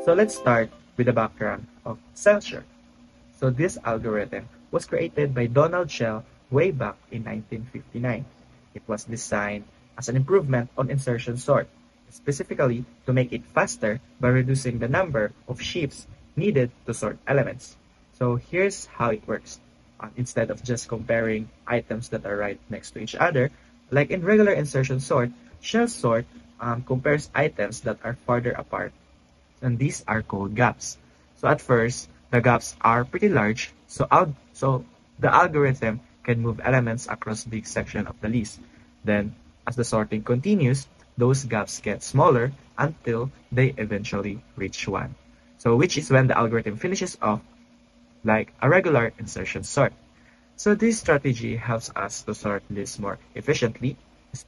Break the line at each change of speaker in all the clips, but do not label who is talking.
So let's start with the background of censure. So this algorithm was created by Donald Shell way back in 1959. It was designed as an improvement on insertion sort, specifically to make it faster by reducing the number of shifts needed to sort elements. So here's how it works. Instead of just comparing items that are right next to each other, like in regular insertion sort, shell sort compares items that are farther apart, and these are called gaps. So at first, the gaps are pretty large, so the algorithm can move elements across big section of the list. Then, as the sorting continues, those gaps get smaller until they eventually reach 1. So which is when the algorithm finishes off like a regular insertion sort. So this strategy helps us to sort lists more efficiently,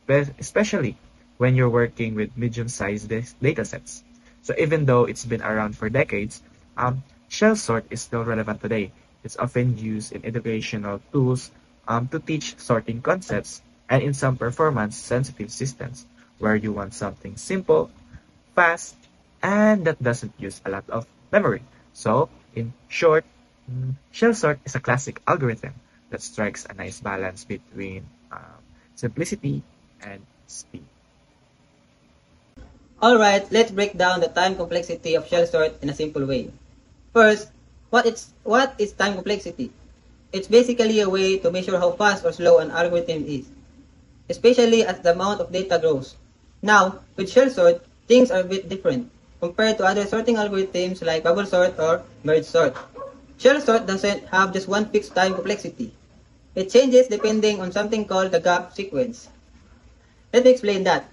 especially when you're working with medium-sized datasets. So even though it's been around for decades, shell sort is still relevant today. It's often used in educational tools to teach sorting concepts and in some performance-sensitive systems where you want something simple, fast, and that doesn't use a lot of memory. So, in short, shell sort is a classic algorithm that strikes a nice balance between simplicity and speed.
Alright, let's break down the time complexity of shell sort in a simple way. First, what is time complexity? It's basically a way to measure how fast or slow an algorithm is, especially as the amount of data grows. Now, with shell sort, things are a bit different compared to other sorting algorithms like bubble sort or merge sort. Shell sort doesn't have just one fixed time complexity. It changes depending on something called the gap sequence. Let me explain that.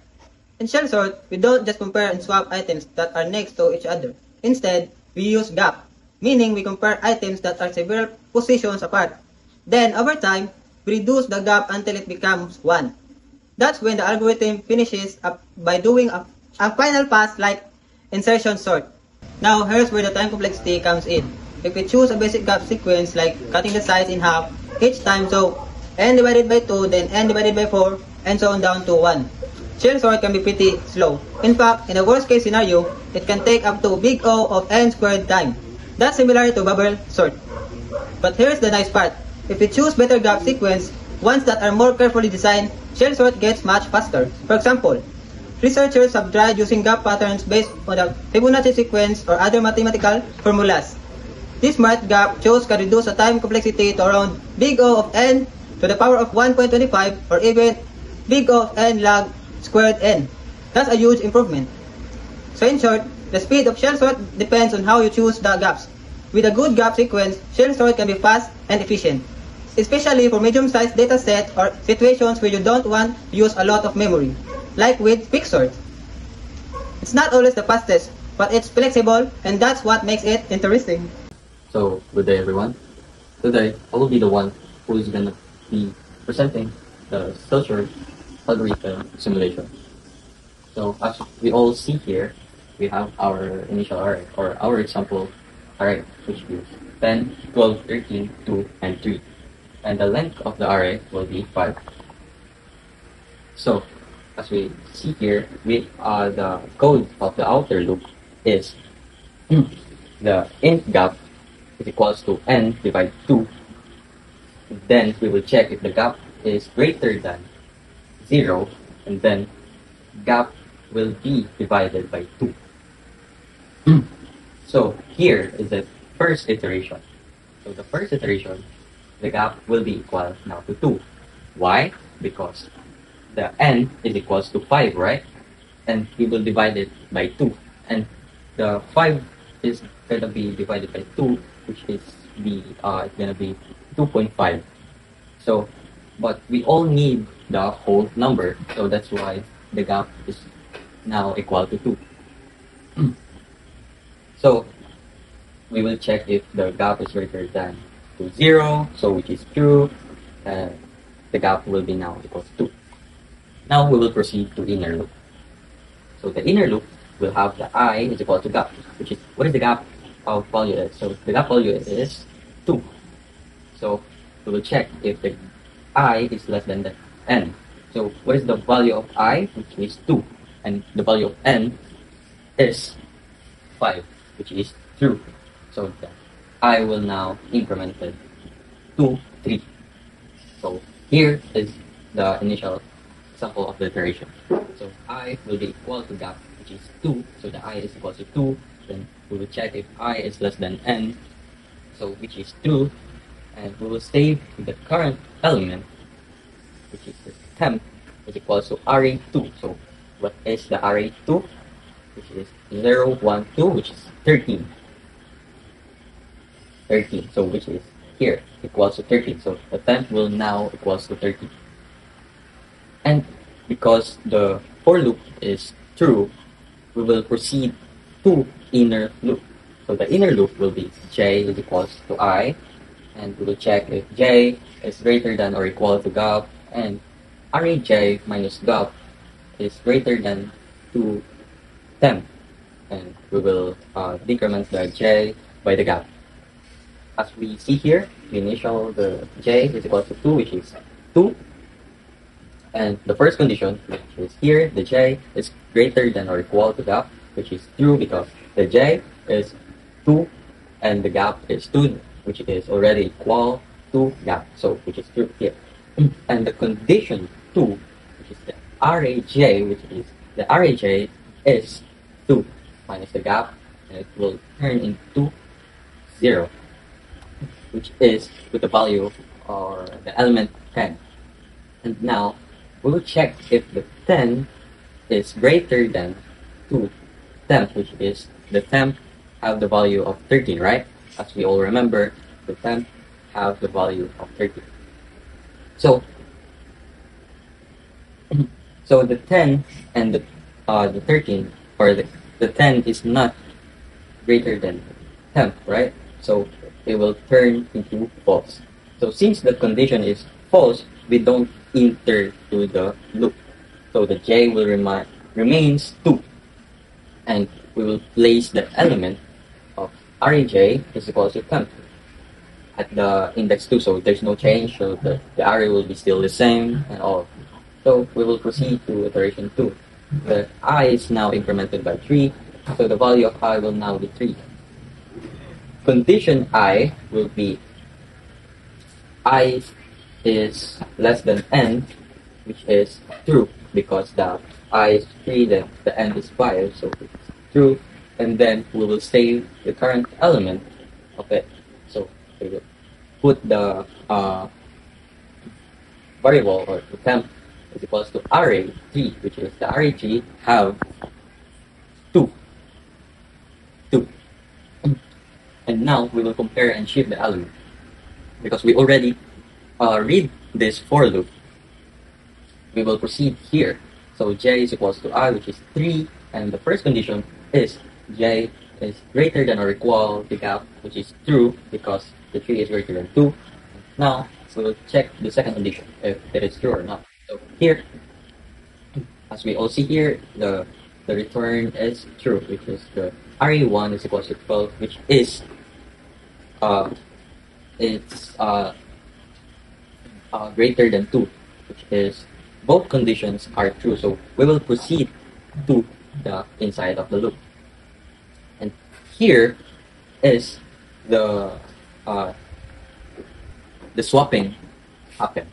In shell sort, we don't just compare and swap items that are next to each other. Instead, we use gap, meaning we compare items that are several positions apart. Then, over time, we reduce the gap until it becomes 1. That's when the algorithm finishes up by doing a final pass like insertion sort. Now, here's where the time complexity comes in. If we choose a basic gap sequence like cutting the size in half each time, so n divided by 2, then n divided by 4, and so on down to 1. Shell sort can be pretty slow. In fact, in a worst case scenario, it can take up to big O of n squared time. That's similar to bubble sort. But here's the nice part. If we choose better gap sequence, ones that are more carefully designed, shell sort gets much faster. For example, researchers have tried using gap patterns based on the Fibonacci sequence or other mathematical formulas. This smart gap choice can reduce the time complexity to around big O of n to the power of 1.25 or even big O of n log squared n. That's a huge improvement. So in short, the speed of shell sort depends on how you choose the gaps. With a good gap sequence, shell sort can be fast and efficient, especially for medium-sized datasets or situations where you don't want to use a lot of memory, like with quick sort. It's not always the fastest, but it's flexible, and that's what makes it interesting.
So, good day everyone. Today, I will be the one who is going to be presenting the structured algorithm simulation. So, as we all see here, we have our initial array, or our example array, which is 10, 12, 13, 2, and 3. And the length of the array will be 5. So, as we see here, the code of the outer loop is the int gap is equals to n divided 2. Then we will check if the gap is greater than 0, and then gap will be divided by 2. So here is the first iteration. So the first iteration, the gap will be equal now to 2. Why? Because the n is equals to 5, right? And we will divide it by 2. And the 5 is going to be divided by 2, which is going to be 2.5. So, but we all need the whole number, so that's why the gap is now equal to 2. So, we will check if the gap is greater than to 0, so which is true, the gap will be now equal to 2. Now we will proceed to inner loop. So the inner loop will have the I is equal to gap, which is, what is the gap of value is? So the gap value is 2. So we will check if the I is less than the n. So what is the value of I, which is 2, and the value of n is 5, which is true. So the I will now increment it to 3. So here is the initial example of the iteration. So I will be equal to gap, which is 2. So the I is equal to 2. Then we will check if I is less than n, so which is true. And we will save the current element, which is the temp, is equals to RA2. So what is the RA2? Which is 0, 1, 2, which is 13. 13, so which is here, equals to 13. So the temp will now equals to 13. And because the for loop is true, we will proceed to inner loop. So the inner loop will be j is equals to I, and we will check if j is greater than or equal to gap, and raj minus gap is greater than 2 temp, and we will decrement the j by the gap. As we see here, the initial the j is equal to 2, which is 2, and the first condition, which is here, the j is greater than or equal to gap, which is true because the j is 2 and the gap is 2, which is already equal to gap, so which is true here. And the condition 2, which is the raj, which is the raj is 2 minus the gap, and it will turn into 0, which is with the value or the element 10. And now we will check if the 10 is greater than 2 temp, which is the temp have the value of 13, right? As we all remember, the temp have the value of 13. So, so the 10 and the 13, or the 10 is not greater than temp, right? So it will turn into false. So since the condition is false, we don't enter to the loop. So the j will remains 2, and we will place the element of raj is equal to temp at the index 2, so there's no change, so the array will be still the same and all. So we will proceed to iteration 2. The I is now incremented by 3, so the value of I will now be 3. Condition I will be I is less than n, which is true because the I is 3, then the n is 5, so it's true. And then we will save the current element of it. So we will put the variable or the temp is equals to array3, which is the array3 have 2. And now we will compare and shift the element because we already read this for loop. We will proceed here. So j is equals to I, which is 3, and the first condition is j is greater than or equal to gap, which is true because the 3 is greater than 2. Now we will check the second condition if it is true or not. So here, as we all see here, the return is true, which is the RA1 is equals to 12, which is greater than 2, which is both conditions are true. So we will proceed to the inside of the loop. And here is the swapping happen.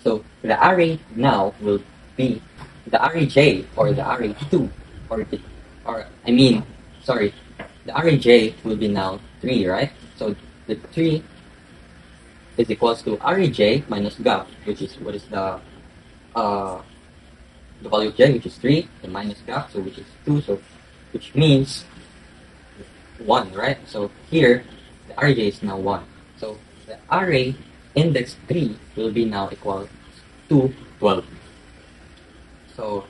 So the array now will be the array or the array2, the array will be now 3, right? So the 3 is equals to array minus gap, which is what is the value of j, which is 3, and minus gap, so which is 2, so which means 1, right? So here the rj is now 1. So the array index 3 will be now equal to 12. So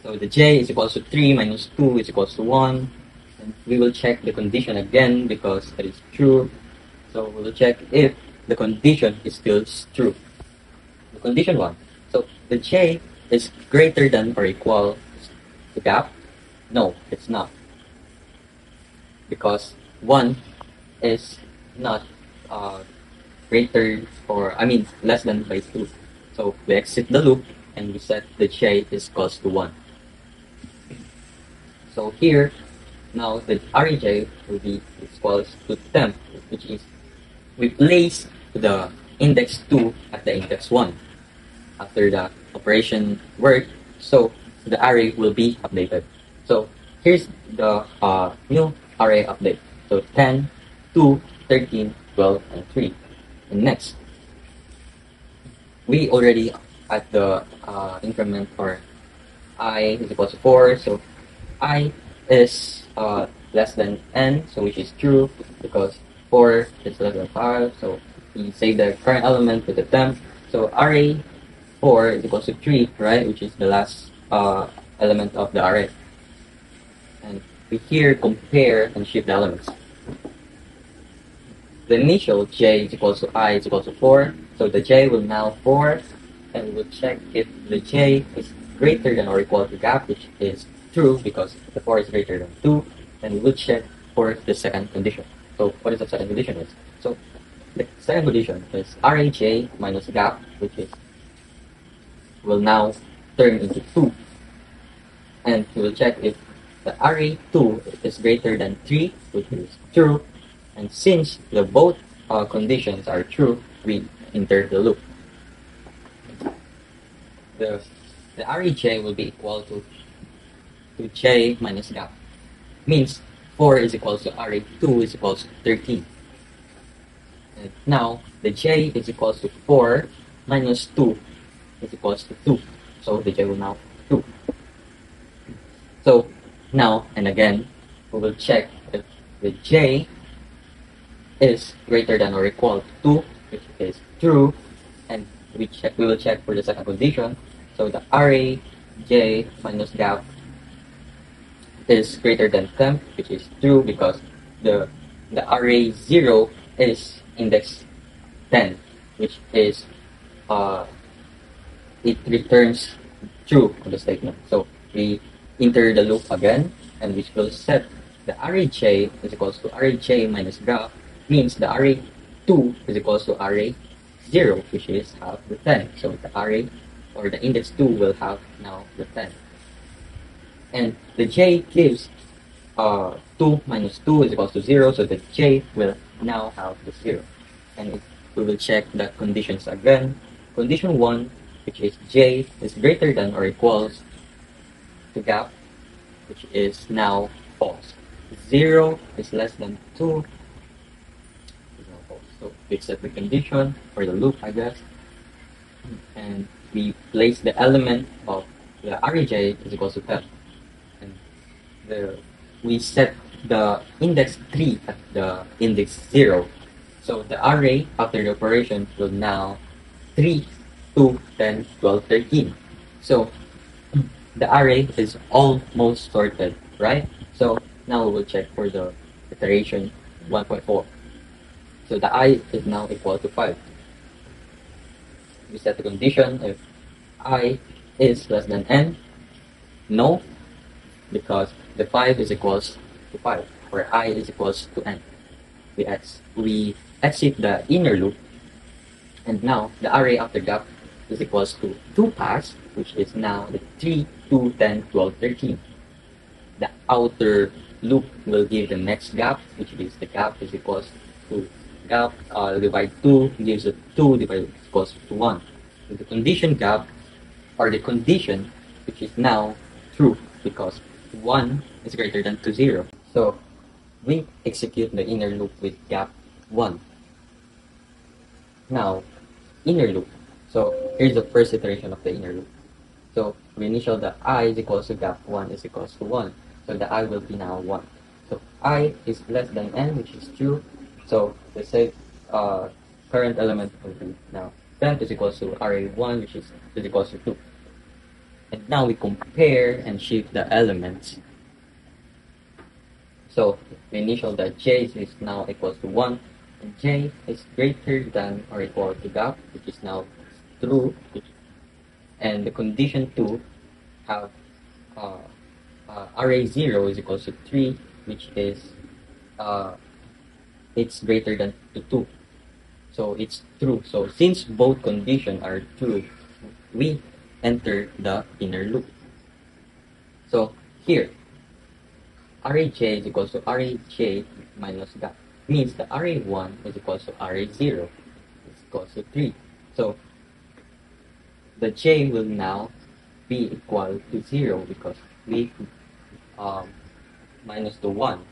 the j is equals to 3 minus 2 is equals to 1. And we will check the condition again because it is true. So we will check if the condition is still true. The condition 1. So the j is greater than or equal to gap. No, it's not. Because 1 is not greater less than by 2. So we exit the loop and we set the j is equals to 1. So here, now the Rij will be equals to temp, which is we place the index 2 at the index 1 after the operation work, so the array will be updated. So here's the new array update. So 10, 2, 13, 12, and 3. And next, we already at the increment for I is equal to 4, so I is less than n, so which is true because 4 is less than 5, so we save the current element with the temp. So array 4 is equal to 3, right, which is the last element of the array. And we here compare and shift the elements. The initial j is equal to I is equal to 4, so the j will now 4, and we'll check if the j is greater than or equal to gap, which is true because the 4 is greater than 2, and we'll check for the second condition. So what is the second condition is? So the second condition is Raj minus gap, which is will now turn into 2, and we will check if the Ra2 is greater than 3, which is true, and since the both conditions are true, we enter the loop. The Raj will be equal to j minus gap, means 4 is equal to Ra2 is equal to 13. And now the j is equal to 4 minus 2 is equals to 2. So the j will now 2. So now and again, we will check if the j is greater than or equal to 2, which is true, and we will check for the second condition. So the Raj minus gap is greater than temp, which is true because the array 0 is index 10, which is it returns true on the statement. So we enter the loop again, and we will set the Raj is equals to Raj minus gap, means the array 2 is equals to array 0, which is half the 10. So the array or the index 2 will have now the 10. And the j gives 2 minus 2 is equals to 0, so the j will now have the 0. And we will check the conditions again. Condition 1, which is j is greater than or equals to gap, which is now false. 0 is less than 2 is now false. So we set the condition for the loop, I guess, and we place the element of the Raj is equals to 10. And we set the index 3 at the index 0. So the array after the operation will now 3, 2, 10, 12, 13. So the array is almost sorted, right? So now we will check for the iteration 1.4. So the I is now equal to 5. We set the condition if I is less than n. No, because the 5 is equals to 5, where I is equals to n. We exit the inner loop, and now the array after gap is equals to 2 pass, which is now the 3, 2, 10, 12, 13. The outer loop will give the next gap, which is the gap is equals to gap divide 2 gives a 2 divided equals to 1. So the condition gap or the condition which is now true because 1 is greater than to 0. So we execute the inner loop with gap 1. Now inner loop. So here's the first iteration of the inner loop. So we initial the I is equals to gap 1 is equals to 1. So the I will be now 1. So I is less than n, which is true. So the say current element will be now temp is equals to RA1, which is equals to 2. And now we compare and shift the elements. So the initial that j is now equals to 1, and j is greater than or equal to gap, which is now true. And the condition 2 have RA0 is equals to 3, which is it's greater than to 2. So it's true. So since both conditions are true, we enter the inner loop. So here, Raj is equals to Raj minus gap. Means the Ra1 is equals to Ra0 is equals to 3. So the J will now be equal to 0 because we minus the 1.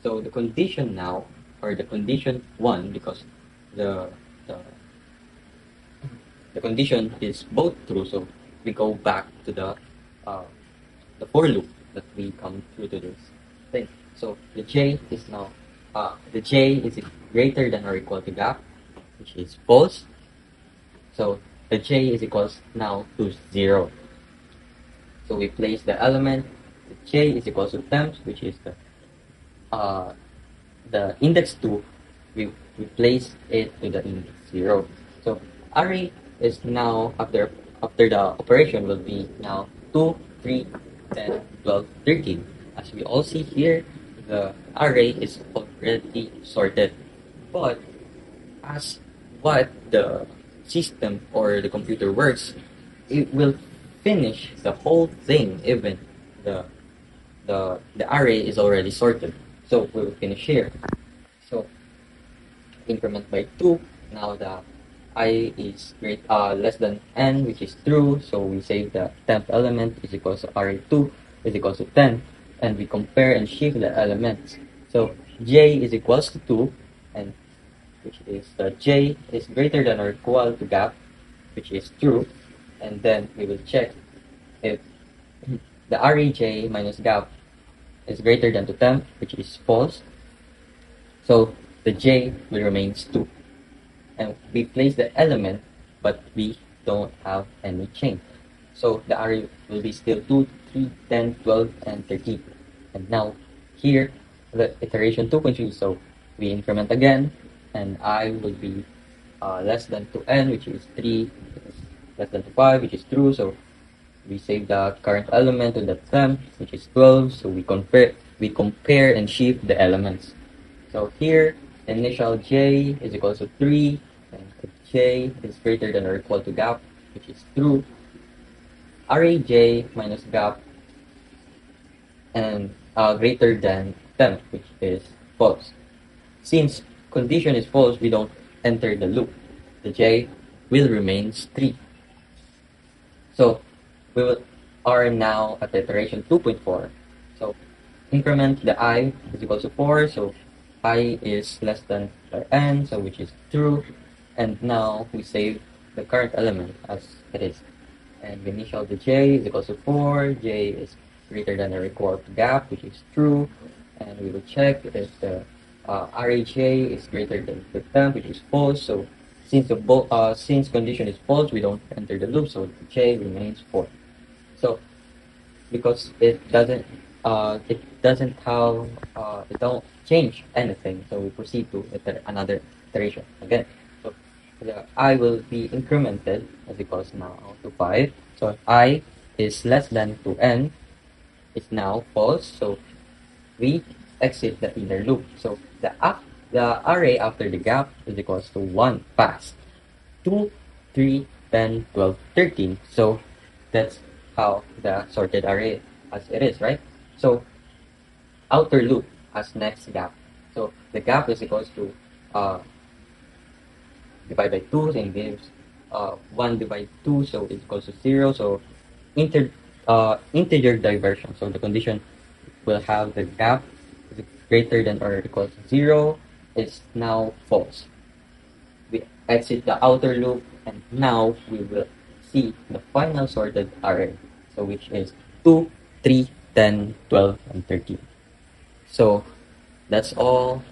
So the condition now, or the condition 1, because the condition is both true, so we go back to the for loop that we come through to this thing. So the J is now the J is greater than or equal to gap, which is false. So the J is equals now to 0. So we place the element. The J is equals to temp, which is the index 2. We place it to the index 0. So array is now after the operation will be now 2, 3, 10, 12, 13. As we all see here, the array is already sorted. But as what the system or the computer works, it will finish the whole thing even the array is already sorted. So we will finish here. So increment by 2. Now the I is less than n, which is true. So we say the temp element is equals to Ra2 is equals to 10, and we compare and shift the elements. So J is equals to 2, and which is J is greater than or equal to gap, which is true, and then we will check if the Raj minus gap is greater than to temp, which is false. So the J will remain 2. And we place the element, but we don't have any change. So the array will be still 2, 3, 10, 12, and 13. And now here, the iteration 2.3, so we increment again, and I will be less than 2n, which is 3, less than 5, which is true. So we save the current element to the temp, which is 12. So we compare and shift the elements. So here, initial J is equal to 3, and J is greater than or equal to gap, which is true. Raj minus gap and greater than temp, which is false. Since condition is false, we don't enter the loop. The J will remain 3. So we are now at iteration 2.4. So increment the I is equal to 4. So I is less than n, so which is true, and now we save the current element as it is, and we initial the J is equal to 4, J is greater than or equal to gap, which is true, and we will check if the Raj is greater than the temp, which is false. So since since condition is false, we don't enter the loop, so the J remains 4. So because it don't change anything, so we proceed to another iteration again. So the I will be incremented as equals now to 5. So if I is less than 2n, it's now false. So we exit the inner loop. So the array after the gap is equals to 1 past 2, 3, 10, 12, 13. So that's how the sorted array as it is, right? So outer loop as next gap. So the gap is equals to divide by 2 and gives 1 divided 2, so it's equals to 0. So integer diversion. So the condition will have the gap is greater than or equal to 0 is now false. We exit the outer loop, and now we will see the final sorted array. So which is 2, 3, 10, 12, and 13. So that's all.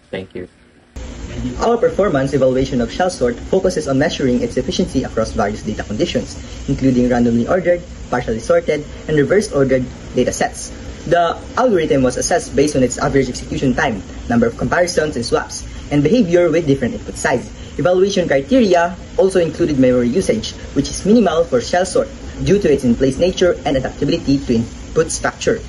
Thank you.
Our performance evaluation of shell sort focuses on measuring its efficiency across various data conditions, including randomly ordered, partially sorted, and reverse ordered data sets. The algorithm was assessed based on its average execution time, number of comparisons and swaps, and behavior with different input size. Evaluation criteria also included memory usage, which is minimal for shell sort due to its in-place nature and adaptability to input structure.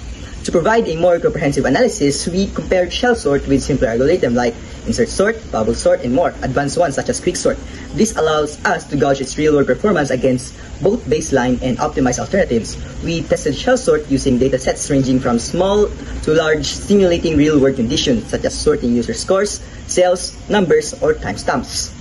To provide a more comprehensive analysis, we compared shell sort with simpler algorithms like insert sort, bubble sort, and more advanced ones such as quick sort. This allows us to gauge its real-world performance against both baseline and optimized alternatives, we tested shell sort using datasets ranging from small to large, simulating real-world conditions such as sorting user scores, sales, numbers, or timestamps.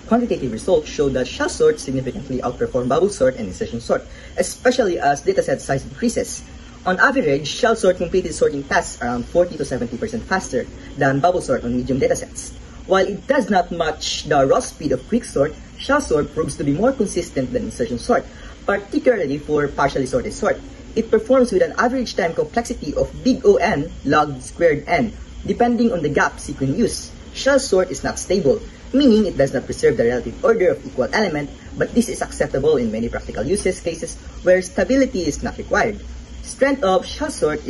Quantitative results show that shell sort significantly outperform bubble sort and insertion sort, especially as dataset size increases. On average, shell sort completed sorting tasks around 40 to 70% faster than bubble sort on medium datasets. While it does not match the raw speed of quick sort, shell sort proves to be more consistent than insertion sort, particularly for partially sorted sort. It performs with an average time complexity of big O(n) log squared n, depending on the gap sequence used. Shell sort is not stable, meaning it does not preserve the relative order of equal element, but this is acceptable in many practical use cases where stability is not required. Strengths of shell sort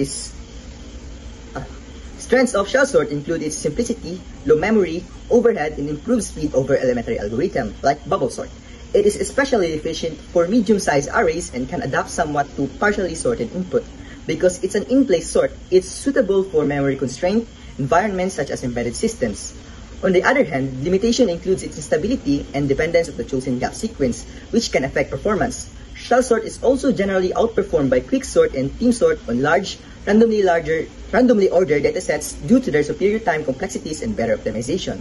include its simplicity, low memory, overhead, and improved speed over elementary algorithm like bubble sort. It is especially efficient for medium-sized arrays and can adapt somewhat to partially sorted input. Because it's an in-place sort, it's suitable for memory-constrained environments such as embedded systems. On the other hand, limitation includes its instability and dependence of the chosen gap sequence, which can affect performance. Shell sort is also generally outperformed by quick sort and team sort on large, randomly ordered datasets due to their superior time complexities and better optimization.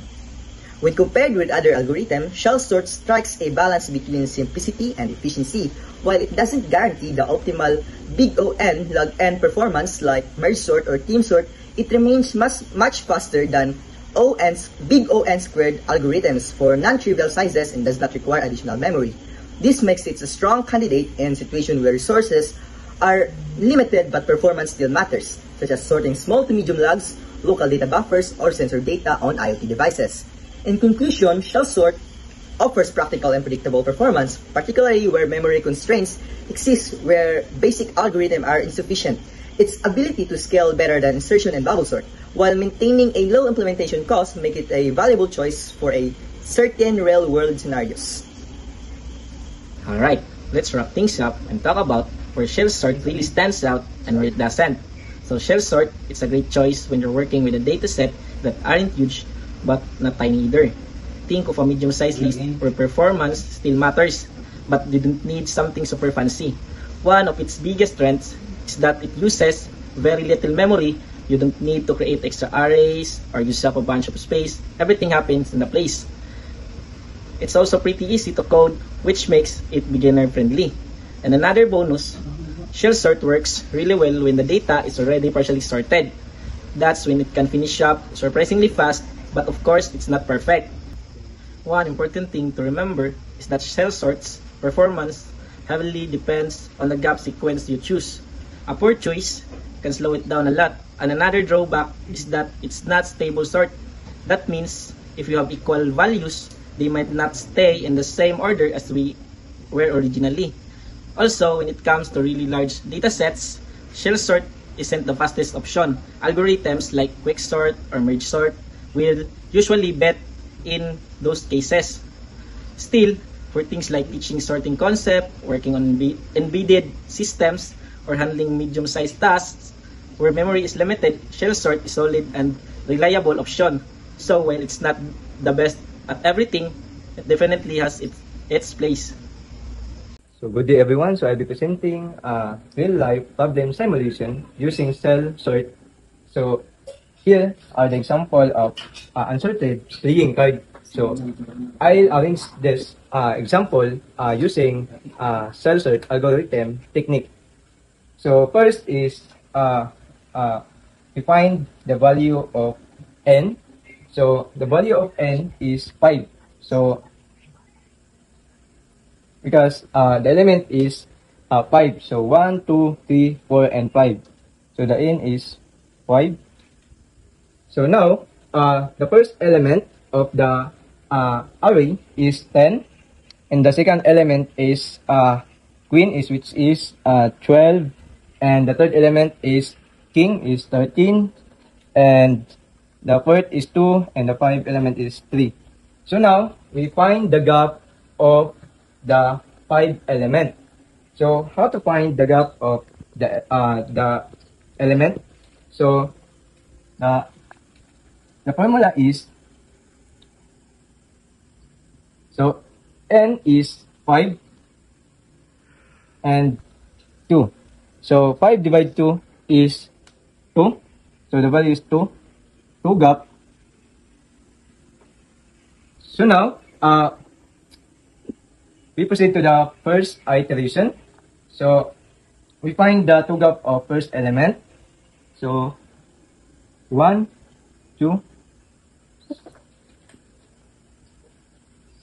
When compared with other algorithms, shell sort strikes a balance between simplicity and efficiency. While it doesn't guarantee the optimal big O(n) log n performance like merge sort or team sort, it remains much faster than big O(n) squared algorithms for non-trivial sizes and does not require additional memory. This makes it a strong candidate in situations where resources are limited but performance still matters, such as sorting small to medium logs, local data buffers, or sensor data on IoT devices. In conclusion, shell sort offers practical and predictable performance, particularly where memory constraints exist where basic algorithms are insufficient. Its ability to scale better than insertion and bubble sort, while maintaining a low implementation cost, make it a valuable choice for a certain real-world scenarios.
Alright, let's wrap things up and talk about where shell sort really stands out and where it doesn't. So shell sort, it's a great choice when you're working with a dataset that aren't huge but not tiny either. Think of a medium-sized list where performance still matters, but you don't need something super fancy. One of its biggest strengths is that it uses very little memory. You don't need to create extra arrays or use up a bunch of space. Everything happens in a place. It's also pretty easy to code, which makes it beginner-friendly. And another bonus, shell sort works really well when the data is already partially sorted. That's when it can finish up surprisingly fast, but of course, it's not perfect. One important thing to remember is that shell sort's performance heavily depends on the gap sequence you choose. A poor choice can slow it down a lot. And another drawback is that it's not stable sort. That means if you have equal values, they might not stay in the same order as we were originally. Also, when it comes to really large datasets, shell sort isn't the fastest option. Algorithms like quicksort or merge sort will usually bet in those cases. Still, for things like teaching sorting concept, working on embedded systems, or handling medium-sized tasks where memory is limited, shell sort is solid and reliable option. So while it's not the best at everything, it definitely has its place.
So good day everyone. So I'll be presenting a real-life problem simulation using shell sort. So here are the example of unsorted playing card. So I'll arrange this example using shell sort algorithm technique. So first is we find the value of n. So the value of n is 5. So because the element is 5. So 1, 2, 3, 4, and 5. So the n is 5. So now the first element of the array is 10, and the second element is queen which is 12, and the third element is king is 13, and the fourth is 2, and the fifth element is 3. So now we find the gap of the 5 element. So how to find the gap of the element? So the formula is, so n is 5, and 2. So 5 divided 2 is 2. So the value is 2. 2 gap. So now, we proceed to the first iteration. So we find the 2 gap of first element. So 1, 2.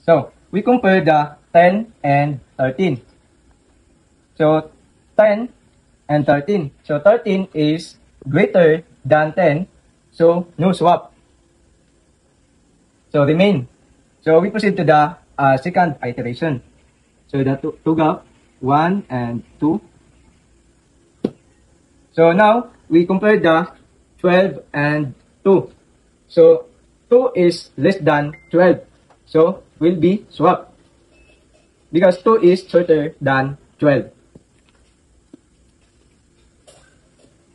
So we compare the 10 and 13. So 10 and 13. So 13 is greater than 10. So no swap. So remain. So we proceed to the second iteration. So the two gap, 1 and 2. So now we compare the 12 and 2. So 2 is less than 12. So will be swap. Because 2 is shorter than 12.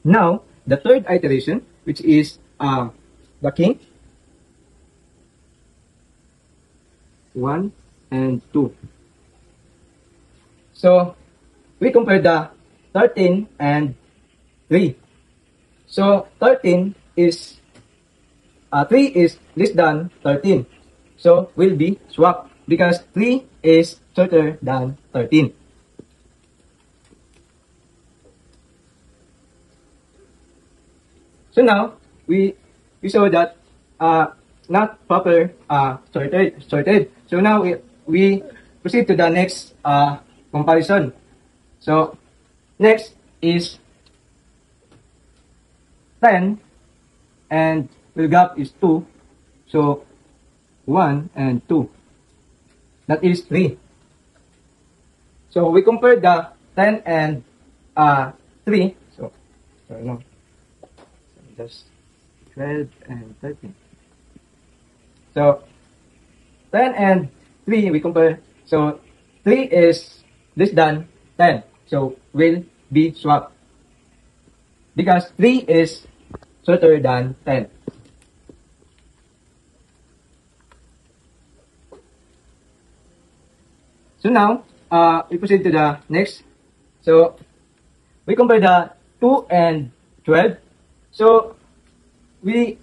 Now, the third iteration, which is the king. 1 and 2. So, we compare the 13 and 3. So, 13 is, 3 is less than 13. So, will be swap because 3 is shorter than 13. So now, we saw that not proper sorted. So now we proceed to the next comparison. So next is 10 and the gap is 2. So 1 and 2. That is 3. So we compare the 10 and 3. So sorry, no. Just 12 and 13. So 10 and 3 we compare. So 3 is less than 10. So will be swapped. Because 3 is shorter than 10. So now we proceed to the next. So we compare the 2 and 12. So we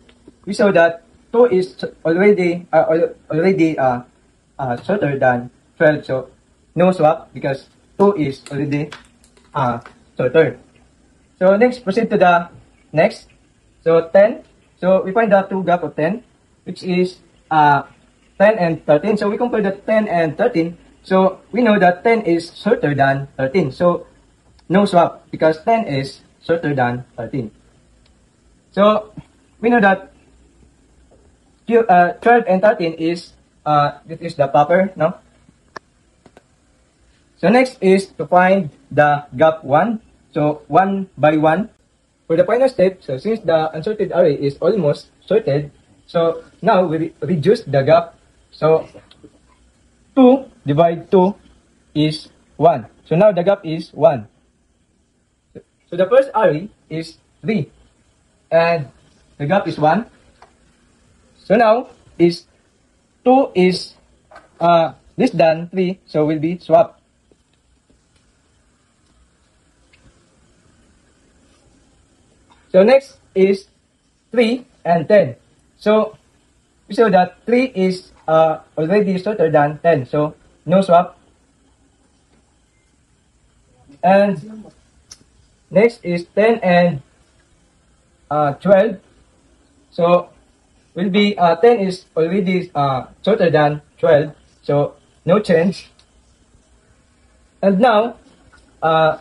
saw that 2 is already shorter than 12. So no swap because 2 is already shorter. So next, proceed to the next. So 10. So we find the 2 gap of 10, which is 10 and 13. So we compare the 10 and 13. So we know that 10 is shorter than 13. So no swap because 10 is shorter than 13. So we know that 12 and 13 is this is the proper, no? So next is to find the gap 1. So 1 by 1. For the final step, so since the unsorted array is almost sorted, so now we reduce the gap. So 2 divided 2 is 1. So now the gap is 1. So the first array is 3. And the gap is 1. So now is 2 is less than 3, so will be swapped. So next is 3 and 10. So we saw that 3 is already shorter than 10, so no swap. And next is 10 and 12. So will be 10 is already shorter than 12, so no change. And now the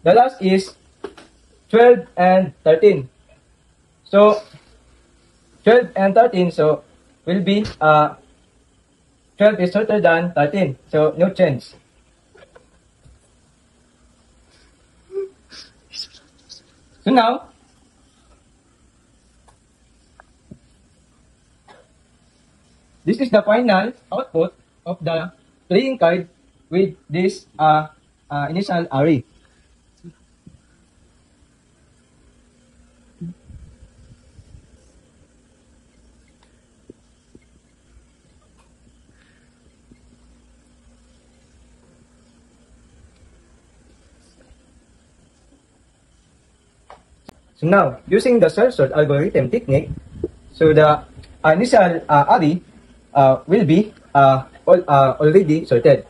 last is 12 and 13. So 12 and 13, so will be 12 is shorter than 13, so no change. So now this is the final output of the playing card with this initial array. So now, using the cell sort algorithm technique, so the initial array will be already sorted.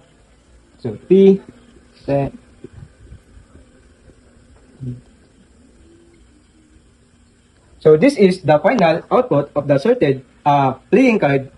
So P, so this is the final output of the sorted playing card